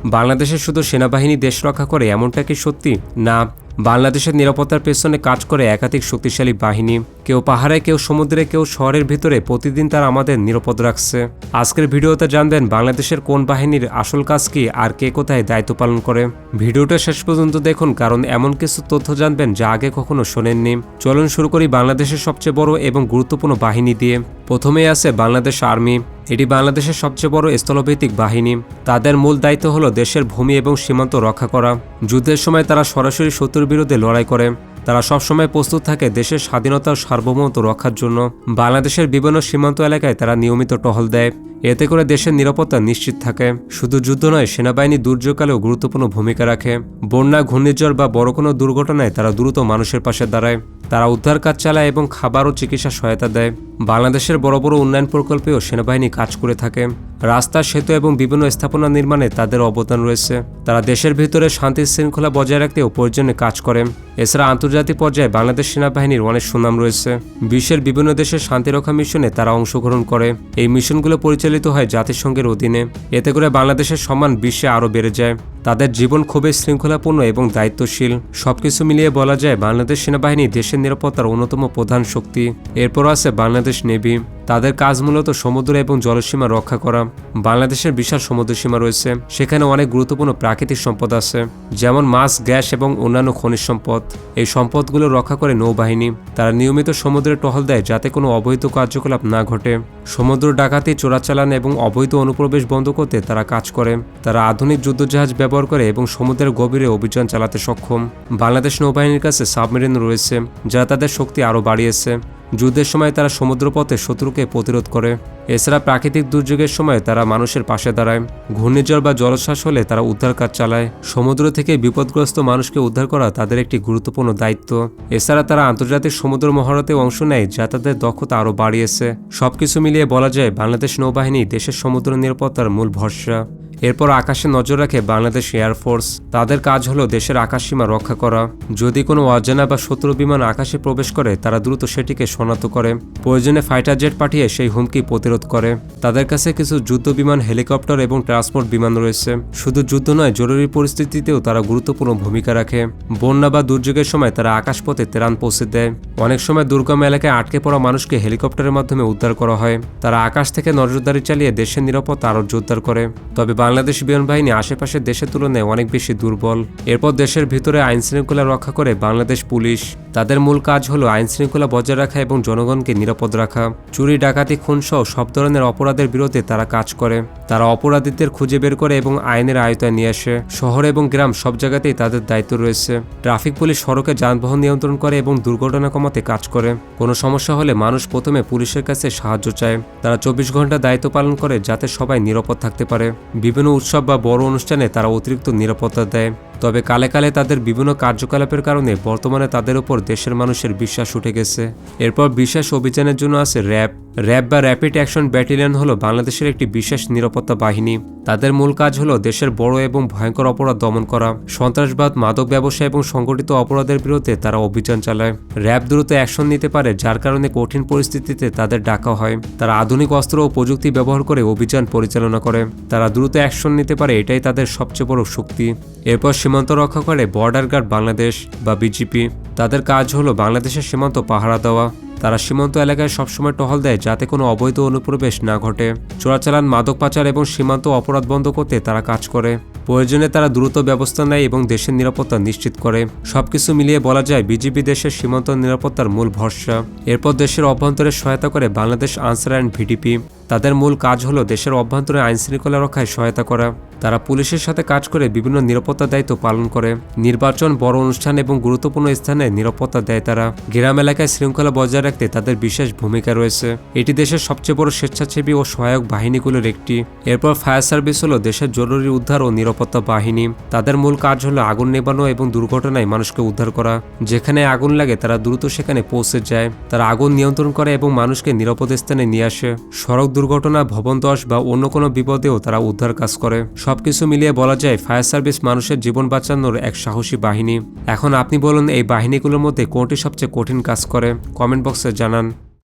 বাংলাদেশে শুধু সেনাবাহিনী দেশ রক্ষা করে এমনটা কি সত্যি? না, বাংলাদেশের নিরাপত্তার পেছনে কাজ করে একাধিক শক্তিশালী বাহিনী। কেউ পাহাড়ে, কেউ সমুদ্রে, কেউ শহরের ভিতরে প্রতিদিন তারা আমাদের নিরাপদ রাখছে। আজকের ভিডিওতে জানবেন বাংলাদেশের কোন বাহিনীর আসল কাজ কি আর কে কোথায় দায়িত্ব পালন করে। ভিডিওটা শেষ পর্যন্ত দেখুন, কারণ এমন কিছু তথ্য জানবেন যা আগে কখনো শোনেননি। চলুন শুরু করি বাংলাদেশের সবচেয়ে বড় এবং গুরুত্বপূর্ণ বাহিনী দিয়ে। প্রথমেই আছে বাংলাদেশ আর্মি। এটি বাংলাদেশের সবচেয়ে বড় স্থলভিত্তিক বাহিনী। তাদের মূল দায়িত্ব হলো দেশের ভূমি এবং সীমান্ত রক্ষা করা। যুদ্ধের সময় তারা সরাসরি শত্রুর বিরুদ্ধে লড়াই করে। তারা সবসময় প্রস্তুত থাকে দেশের স্বাধীনতা ও সার্বভৌমত্ব রক্ষার জন্য। বাংলাদেশের বিভিন্ন সীমান্ত এলাকায় তারা নিয়মিত টহল দেয়। এতে করে দেশের নিরাপত্তা নিশ্চিত থাকে। শুধু যুদ্ধ নয়, সেনাবাহিনী দুর্যোগকালেও গুরুত্বপূর্ণ ভূমিকা রাখে। বন্যা, ঘূর্ণিঝড় বা বড় কোনো দুর্ঘটনায় তারা দ্রুত মানুষের পাশে দাঁড়ায়। তারা উদ্ধার কাজ চালায় এবং খাবার ও চিকিৎসা সহায়তা দেয়। বাংলাদেশের বড় বড় উন্নয়ন প্রকল্পেও সেনাবাহিনী কাজ করে থাকে। রাস্তা, সেতু এবং বিভিন্ন স্থাপনা নির্মাণে তাদের অবদান রয়েছে। তারা দেশের ভিতরে শান্তি শৃঙ্খলা বজায় রাখতেও প্রয়োজনে কাজ করে। এছাড়া আন্তর্জাতিক পর্যায়ে বাংলাদেশ সেনাবাহিনীর অনেক সুনাম রয়েছে। বিশ্বের বিভিন্ন দেশের শান্তিরক্ষা মিশনে তারা অংশগ্রহণ করে। এই মিশনগুলো পরিচালিত হয় জাতিসংঘের অধীনে। এতে করে বাংলাদেশের সম্মান বিশ্বে আরও বেড়ে যায়। তাদের জীবন খুবই শৃঙ্খলাপূর্ণ এবং দায়িত্বশীল। সবকিছু মিলিয়ে বলা যায় বাংলাদেশ সেনাবাহিনী দেশের নিরাপত্তার অন্যতম প্রধান শক্তি। এরপর আছে বাংলাদেশ নেভি। তাদের কাজ মূলত সমুদ্র এবং জলসীমা রক্ষা করা। বাংলাদেশের বিশাল সমুদ্রসীমা রয়েছে। সেখানে অনেক গুরুত্বপূর্ণ প্রাকৃতিক সম্পদ আছে, যেমন মাছ, গ্যাস এবং অন্যান্য খনিজ সম্পদ। এই সম্পদগুলো রক্ষা করে নৌবাহিনী। তারা নিয়মিত সমুদ্রে টহল দেয় যাতে কোনো অবৈধ কার্যকলাপ না ঘটে। সমুদ্র ডাকাতি, চোরাচালান এবং অবৈধ অনুপ্রবেশ বন্ধ করতে তারা কাজ করে। তারা আধুনিক যুদ্ধজাহাজ ব্যবহার করে এবং সমুদ্রের গভীরে অভিযান চালাতে সক্ষম। বাংলাদেশ নৌবাহিনীর কাছে সাবমেরিন রয়েছে, যা তাদের শক্তি আরও বাড়িয়েছে। যুদ্ধের সময় তারা সমুদ্রপথে শত্রুকে প্রতিরোধ করে। এছাড়া প্রাকৃতিক দুর্যোগের সময় তারা মানুষের পাশে দাঁড়ায়। ঘূর্ণিঝড় বা জলোচ্ছ্বাস হলে তারা উদ্ধার কাজ চালায়। সমুদ্র থেকে বিপদগ্রস্ত মানুষকে উদ্ধার করা তাদের একটি গুরুত্বপূর্ণ দায়িত্ব। এছাড়া তারা আন্তর্জাতিক সমুদ্র মহারতে অংশ নেয়, যা তাদের দক্ষতা আরও বাড়িয়েছে। সবকিছু মিলিয়ে বলা যায় বাংলাদেশ নৌবাহিনী দেশের সমুদ্র নিরাপত্তার মূল ভরসা। এরপর আকাশে নজর রাখে বাংলাদেশ এয়ারফোর্স। তাদের কাজ হলো দেশের আকাশসীমা রক্ষা করা। যদি কোনো অজানা বা শত্রু বিমান আকাশে প্রবেশ করে, তারা দ্রুত সেটিকে শনাক্ত করে। প্রয়োজনে ফাইটার জেট পাঠিয়ে সেই হুমকি প্রতিরোধ করে। তাদের কাছে কিছু যুদ্ধ বিমান, হেলিকপ্টার এবং ট্রান্সপোর্ট বিমান রয়েছে। শুধু যুদ্ধ নয়, জরুরি পরিস্থিতিতেও তারা গুরুত্বপূর্ণ ভূমিকা রাখে। বন্যা বা দুর্যোগের সময় তারা আকাশপথে ত্রাণ পৌঁছে দেয়। অনেক সময় দুর্গম এলাকায় আটকে পড়া মানুষকে হেলিকপ্টারের মাধ্যমে উদ্ধার করা হয়। তারা আকাশ থেকে নজরদারি চালিয়ে দেশের নিরাপত্তা আরও জোরদার করে। তবে বাংলাদেশ বিমান বাহিনী আশেপাশের দেশের তুলনায় অনেক বেশি দুর্বল। এরপর দেশের ভিতরে আইন শৃঙ্খলা রক্ষা করে বাংলাদেশ পুলিশ। তাদের মূল কাজ হলো আইন শৃঙ্খলা বজায় রাখা এবং জনগণকে নিরাপদ রাখা। চুরি, ডাকাতি, খুন সহ সব ধরনের অপরাধের বিরুদ্ধে তারা কাজ করে। তারা অপরাধীদের খুঁজে বের করে এবং আইনের আয়তায় নিয়ে আসে। শহর এবং গ্রাম সব জায়গাতেই তাদের দায়িত্ব রয়েছে। ট্রাফিক পুলিশ সড়কে যানবাহন নিয়ন্ত্রণ করে এবং দুর্ঘটনা কমাতে কাজ করে। কোনো সমস্যা হলে মানুষ প্রথমে পুলিশের কাছে সাহায্য চায়। তারা 24 ঘন্টা দায়িত্ব পালন করে যাতে সবাই নিরাপদ থাকতে পারে। বিভিন্ন উৎসব বা বড় অনুষ্ঠানে তারা অতিরিক্ত নিরাপত্তা দেয়। তবে কালে কালে তাদের বিভিন্ন কার্যকলাপের কারণে বর্তমানে তাদের উপর দেশের মানুষের বিশ্বাস উঠে গেছে। এরপর বিশেষ অভিযানের জন্য আছে র্যাব। র্যাব বা র্যাপিড অ্যাকশন ব্যাটালিয়ন হলো বাংলাদেশের একটি বিশেষ নিরাপত্তা বাহিনী। তাদের মূল কাজ হলো দেশের বড় এবং ভয়ঙ্কর অপরাধ দমন করা। সন্ত্রাসবাদ, মাদক ব্যবসা এবং সংগঠিত অপরাধের বিরুদ্ধে তারা অভিযান চালায়। র্যাব দ্রুত অ্যাকশন নিতে পারে, যার কারণে কঠিন পরিস্থিতিতে তাদের ডাকা হয়। তারা আধুনিক অস্ত্র ও প্রযুক্তি ব্যবহার করে অভিযান পরিচালনা করে। তারা দ্রুত অ্যাকশন নিতে পারে, এটাই তাদের সবচেয়ে বড় শক্তি। এরপর সীমান্ত রক্ষা করে বর্ডার গার্ড বাংলাদেশ বা বিজিপি। তাদের কাজ হলো বাংলাদেশের সীমান্ত পাহারা দেওয়া। তারা সীমান্ত এলাকায় সবসময় টহল দেয় যাতে কোনো অবৈধ অনুপ্রবেশ না ঘটে। চোরাচালান, মাদক পাচার এবং সীমান্ত অপরাধ বন্ধ করতে তারা কাজ করে। প্রয়োজনে তারা দ্রুত ব্যবস্থা নেয় এবং দেশের নিরাপত্তা নিশ্চিত করে। সবকিছু মিলিয়ে বলা যায় বিজিবি দেশের সীমান্ত নিরাপত্তার মূল ভরসা। এরপর দেশের অভ্যন্তরে সহায়তা করে বাংলাদেশ আনসার অ্যান্ড ভিডিপি। তাদের মূল কাজ হলো দেশের অভ্যন্তরে আইন শৃঙ্খলা রক্ষায় সহায়তা করা। তারা পুলিশের সাথে কাজ করে বিভিন্ন নিরাপত্তা দায়িত্ব পালন করে। নির্বাচন, বড় অনুষ্ঠান এবং গুরুত্বপূর্ণ স্থানে নিরাপত্তা দেয় তারা। গ্রাম এলাকায় শৃঙ্খলা বজায় রাখতে তাদের বিশেষ ভূমিকা রয়েছে। এটি দেশের সবচেয়ে বড় স্বেচ্ছাসেবী ও সহায়ক বাহিনীগুলোর একটি। এরপর ফায়ার সার্ভিস হলো দেশের জরুরি উদ্ধার ও নিরাপত্তা বাহিনী। তাদের মূল কাজ হলো আগুন নেভানো এবং দুর্ঘটনায় মানুষকে উদ্ধার করা। যেখানে আগুন লাগে তারা দ্রুত সেখানে পৌঁছে যায়। তারা আগুন নিয়ন্ত্রণ করে এবং মানুষকে নিরাপদ স্থানে নিয়ে আসে। সড়ক দুর্ঘটনা, ভবন ধস বা অন্য কোনো বিপদেও তারা উদ্ধার কাজ করে। সবকিছু মিলিয়ে বলা যায় ফায়ার সার্ভিস মানুষের জীবন বাঁচানোর এক সাহসী বাহিনী। এখন আপনি বলুন, এই বাহিনীগুলোর মধ্যে কোনটি সবচেয়ে কঠিন কাজ করে? কমেন্ট বক্সে জানান।